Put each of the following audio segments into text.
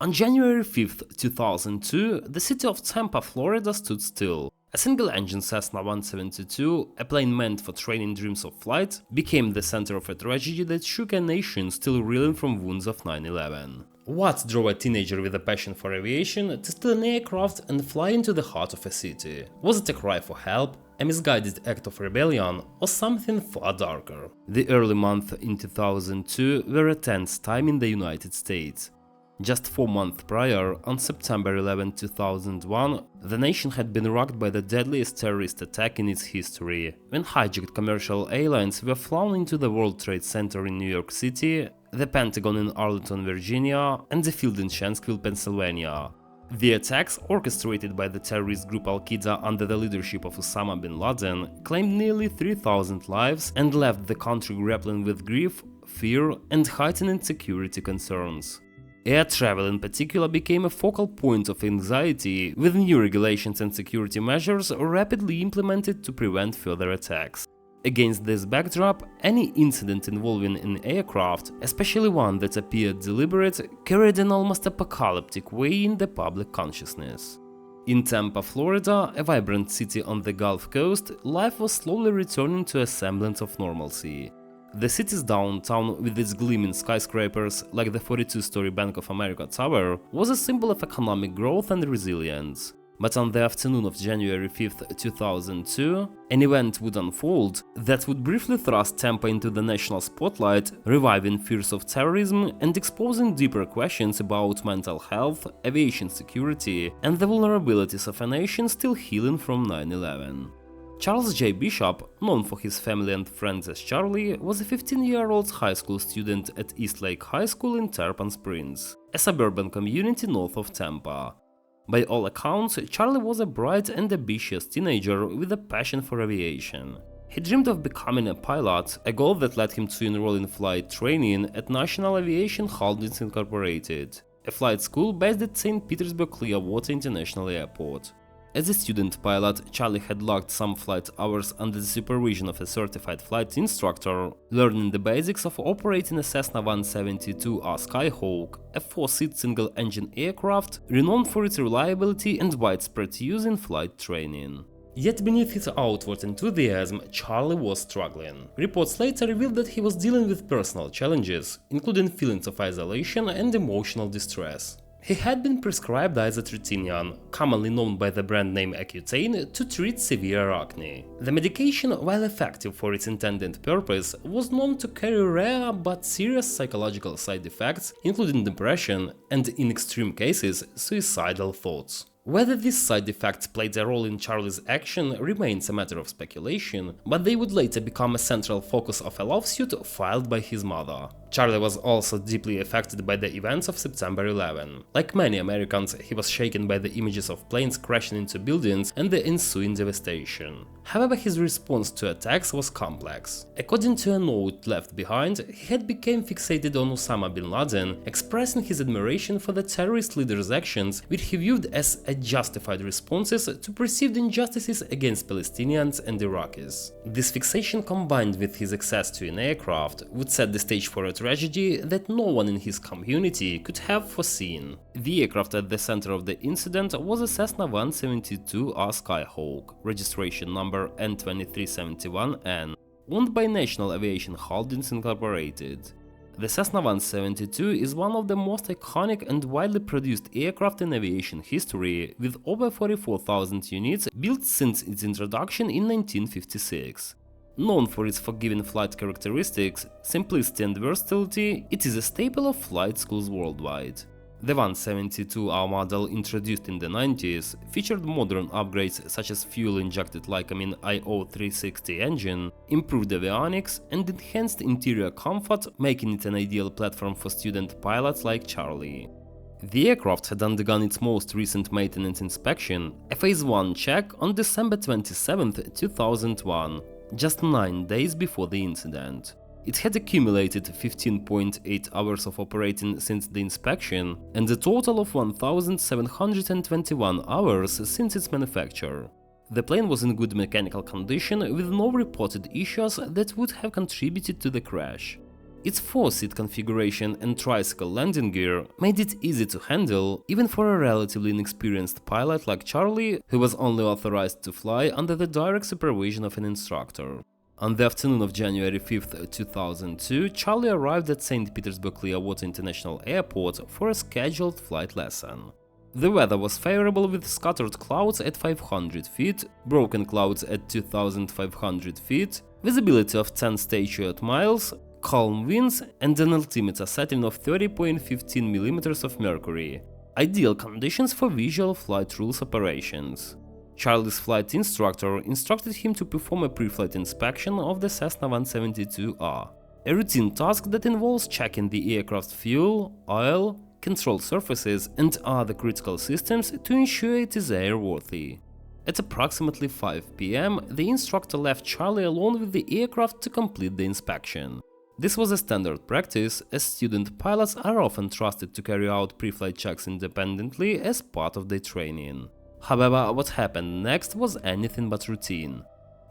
On January 5, 2002, the city of Tampa, Florida stood still. A single-engine Cessna 172, a plane meant for training dreams of flight, became the center of a tragedy that shook a nation still reeling from wounds of 9/11. What drove a teenager with a passion for aviation to steal an aircraft and fly into the heart of a city? Was it a cry for help, a misguided act of rebellion, or something far darker? The early months in 2002 were a tense time in the United States. Just 4 months prior, on September 11, 2001, the nation had been rocked by the deadliest terrorist attack in its history, when hijacked commercial airlines were flown into the World Trade Center in New York City, the Pentagon in Arlington, Virginia, and the field in Shanksville, Pennsylvania. The attacks, orchestrated by the terrorist group Al-Qaeda under the leadership of Osama bin Laden, claimed nearly 3,000 lives and left the country grappling with grief, fear, and heightened security concerns. Air travel in particular became a focal point of anxiety, with new regulations and security measures rapidly implemented to prevent further attacks. Against this backdrop, any incident involving an aircraft, especially one that appeared deliberate, carried an almost apocalyptic weight in the public consciousness. In Tampa, Florida, a vibrant city on the Gulf Coast, life was slowly returning to a semblance of normalcy. The city's downtown, with its gleaming skyscrapers like the 42-story Bank of America Tower, was a symbol of economic growth and resilience. But on the afternoon of January 5, 2002, an event would unfold that would briefly thrust Tampa into the national spotlight, reviving fears of terrorism and exposing deeper questions about mental health, aviation security, and the vulnerabilities of a nation still healing from 9/11. Charles J. Bishop, known for his family and friends as Charlie, was a 15-year-old high school student at East Lake High School in Tarpon Springs, a suburban community north of Tampa. By all accounts, Charlie was a bright and ambitious teenager with a passion for aviation. He dreamed of becoming a pilot, a goal that led him to enroll in flight training at National Aviation Holdings Incorporated, a flight school based at St. Petersburg Clearwater International Airport. As a student pilot, Charlie had logged some flight hours under the supervision of a certified flight instructor, learning the basics of operating a Cessna 172R Skyhawk, a 4-seat single-engine aircraft renowned for its reliability and widespread use in flight training. Yet beneath his outward enthusiasm, Charlie was struggling. Reports later revealed that he was dealing with personal challenges, including feelings of isolation and emotional distress. He had been prescribed isotretinoin, commonly known by the brand name Accutane, to treat severe acne. The medication, while effective for its intended purpose, was known to carry rare but serious psychological side effects, including depression and, in extreme cases, suicidal thoughts. Whether these side effects played a role in Charlie's action remains a matter of speculation, but they would later become a central focus of a lawsuit filed by his mother. Charlie was also deeply affected by the events of September 11. Like many Americans, he was shaken by the images of planes crashing into buildings and the ensuing devastation. However, his response to attacks was complex. According to a note left behind, he had become fixated on Osama bin Laden, expressing his admiration for the terrorist leader's actions, which he viewed as justified responses to perceived injustices against Palestinians and Iraqis. This fixation, combined with his access to an aircraft, would set the stage for a tragedy that no one in his community could have foreseen. The aircraft at the center of the incident was a Cessna 172R Skyhawk, registration number N2371N, owned by National Aviation Holdings Incorporated. The Cessna 172 is one of the most iconic and widely produced aircraft in aviation history, with over 44,000 units built since its introduction in 1956. Known for its forgiving flight characteristics, simplicity and versatility, it is a staple of flight schools worldwide. The 172R model, introduced in the 90s, featured modern upgrades such as fuel-injected Lycoming IO360 engine, improved avionics, and enhanced interior comfort, making it an ideal platform for student pilots like Charlie. The aircraft had undergone its most recent maintenance inspection, a Phase 1 check, on December 27, 2001, just 9 days before the incident. It had accumulated 15.8 hours of operating since the inspection and a total of 1,721 hours since its manufacture. The plane was in good mechanical condition with no reported issues that would have contributed to the crash. Its 4-seat configuration and tricycle landing gear made it easy to handle even for a relatively inexperienced pilot like Charlie, who was only authorized to fly under the direct supervision of an instructor. On the afternoon of January 5, 2002, Charlie arrived at St. Petersburg Clearwater International Airport for a scheduled flight lesson. The weather was favorable with scattered clouds at 500 feet, broken clouds at 2,500 feet, visibility of 10 statute miles, calm winds, and an altimeter setting of 30.15 mm of mercury. Ideal conditions for visual flight rules operations. Charlie's flight instructor instructed him to perform a pre-flight inspection of the Cessna 172R, a routine task that involves checking the aircraft's fuel, oil, control surfaces, and other critical systems to ensure it is airworthy. At approximately 5 p.m., the instructor left Charlie alone with the aircraft to complete the inspection. This was a standard practice, as student pilots are often trusted to carry out pre-flight checks independently as part of their training. However, what happened next was anything but routine.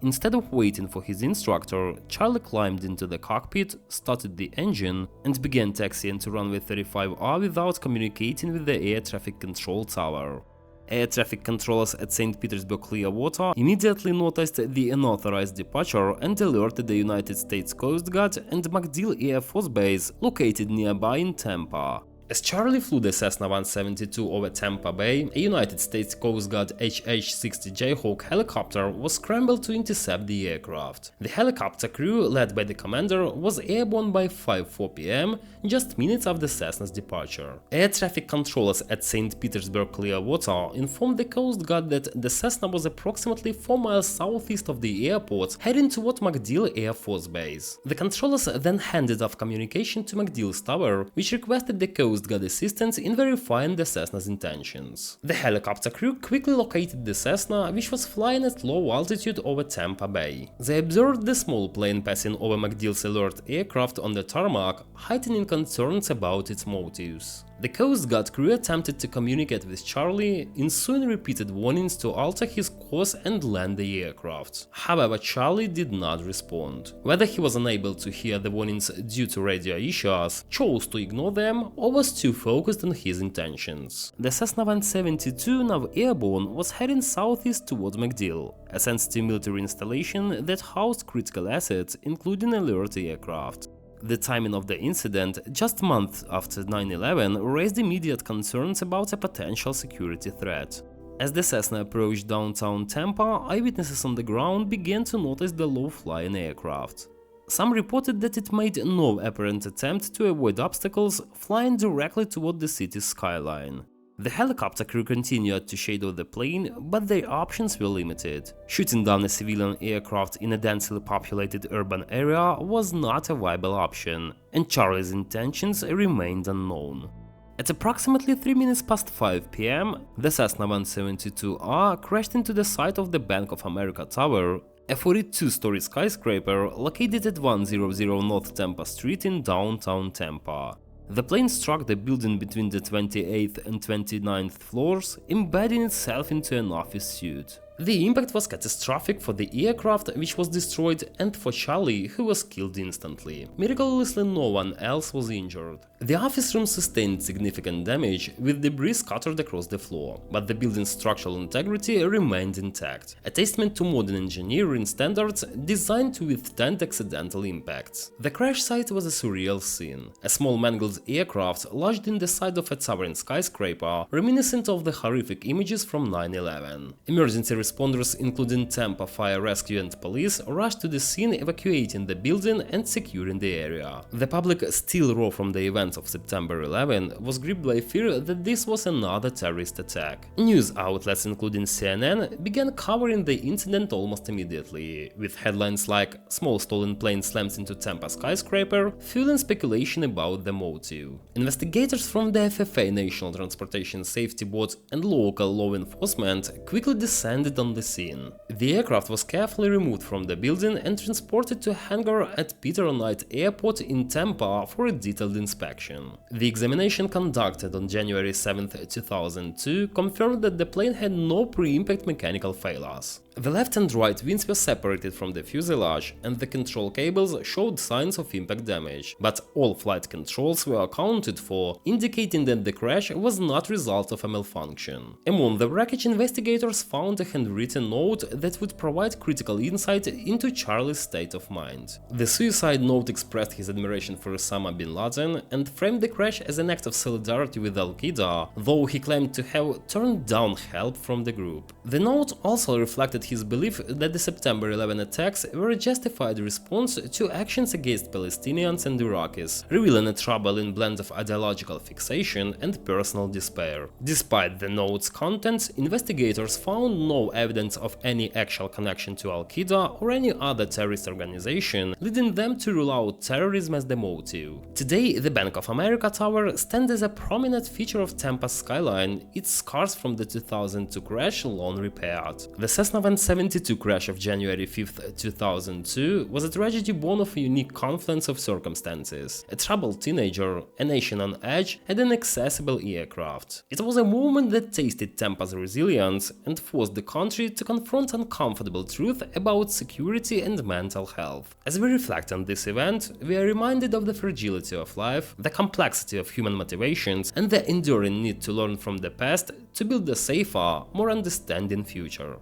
Instead of waiting for his instructor, Charlie climbed into the cockpit, started the engine, and began taxiing to runway 35R without communicating with the air traffic control tower. Air traffic controllers at St. Petersburg Clearwater immediately noticed the unauthorized departure and alerted the United States Coast Guard and MacDill Air Force Base located nearby in Tampa. As Charlie flew the Cessna 172 over Tampa Bay, a United States Coast Guard HH-60 Jayhawk helicopter was scrambled to intercept the aircraft. The helicopter crew, led by the commander, was airborne by 5:04 p.m., just minutes after Cessna's departure. Air traffic controllers at St. Petersburg Clearwater informed the Coast Guard that the Cessna was approximately 4 miles southeast of the airport, heading toward MacDill Air Force Base. The controllers then handed off communication to MacDill's tower, which requested the Coast Guard assistance in verifying the Cessna's intentions. The helicopter crew quickly located the Cessna, which was flying at low altitude over Tampa Bay. They observed the small plane passing over MacDill's alert aircraft on the tarmac, heightening concerns about its motives. The Coast Guard crew attempted to communicate with Charlie, ensuing repeated warnings to alter his course and land the aircraft. However, Charlie did not respond. Whether he was unable to hear the warnings due to radio issues, chose to ignore them, or was too focused on his intentions. The Cessna 172, now airborne, was heading southeast toward MacDill, a sensitive military installation that housed critical assets, including alert aircraft. The timing of the incident, just months after 9/11, raised immediate concerns about a potential security threat. As the Cessna approached downtown Tampa, eyewitnesses on the ground began to notice the low-flying aircraft. Some reported that it made no apparent attempt to avoid obstacles, flying directly toward the city's skyline. The helicopter crew continued to shadow the plane, but their options were limited. Shooting down a civilian aircraft in a densely populated urban area was not a viable option, and Charlie's intentions remained unknown. At approximately 3 minutes past 5 p.m., the Cessna 172R crashed into the side of the Bank of America Tower, a 42-story skyscraper located at 100 North Tampa Street in downtown Tampa. The plane struck the building between the 28th and 29th floors, embedding itself into an office suite. The impact was catastrophic for the aircraft, which was destroyed, and for Charlie, who was killed instantly. Miraculously, no one else was injured. The office room sustained significant damage, with debris scattered across the floor, but the building's structural integrity remained intact, a testament to modern engineering standards designed to withstand accidental impacts. The crash site was a surreal scene. A small mangled aircraft lodged in the side of a towering skyscraper, reminiscent of the horrific images from 9/11. Emergency responders, including Tampa Fire Rescue and police, rushed to the scene, evacuating the building and securing the area. The public, still raw from the events of September 11, was gripped by fear that this was another terrorist attack. News outlets, including CNN, began covering the incident almost immediately, with headlines like "Small stolen plane slams into Tampa skyscraper," fueling speculation about the motive. Investigators from the FFA, National Transportation Safety Board, and local law enforcement quickly descended landed on the scene. The aircraft was carefully removed from the building and transported to a hangar at Peter Knight Airport in Tampa for a detailed inspection. The examination conducted on January 7, 2002 confirmed that the plane had no pre-impact mechanical failures. The left and right wings were separated from the fuselage, and the control cables showed signs of impact damage, but all flight controls were accounted for, indicating that the crash was not a result of a malfunction. Among the wreckage, investigators found a handwritten note that would provide critical insight into Charlie's state of mind. The suicide note expressed his admiration for Osama bin Laden and framed the crash as an act of solidarity with Al-Qaeda, though he claimed to have turned down help from the group. The note also reflected his belief that the September 11 attacks were a justified response to actions against Palestinians and Iraqis, revealing a troubling blend of ideological fixation and personal despair. Despite the note's contents, investigators found no evidence of any actual connection to Al-Qaeda or any other terrorist organization, leading them to rule out terrorism as the motive. Today, the Bank of America Tower stands as a prominent feature of Tampa's skyline, its scars from the 2002 crash long repaired. The Cessna 172 crash of January 5, 2002 was a tragedy born of a unique confluence of circumstances: a troubled teenager, a nation on edge, and an accessible aircraft. It was a moment that tasted Tampa's resilience and forced the country to confront uncomfortable truth about security and mental health. As we reflect on this event, we are reminded of the fragility of life, the complexity of human motivations, and the enduring need to learn from the past to build a safer, more understanding future.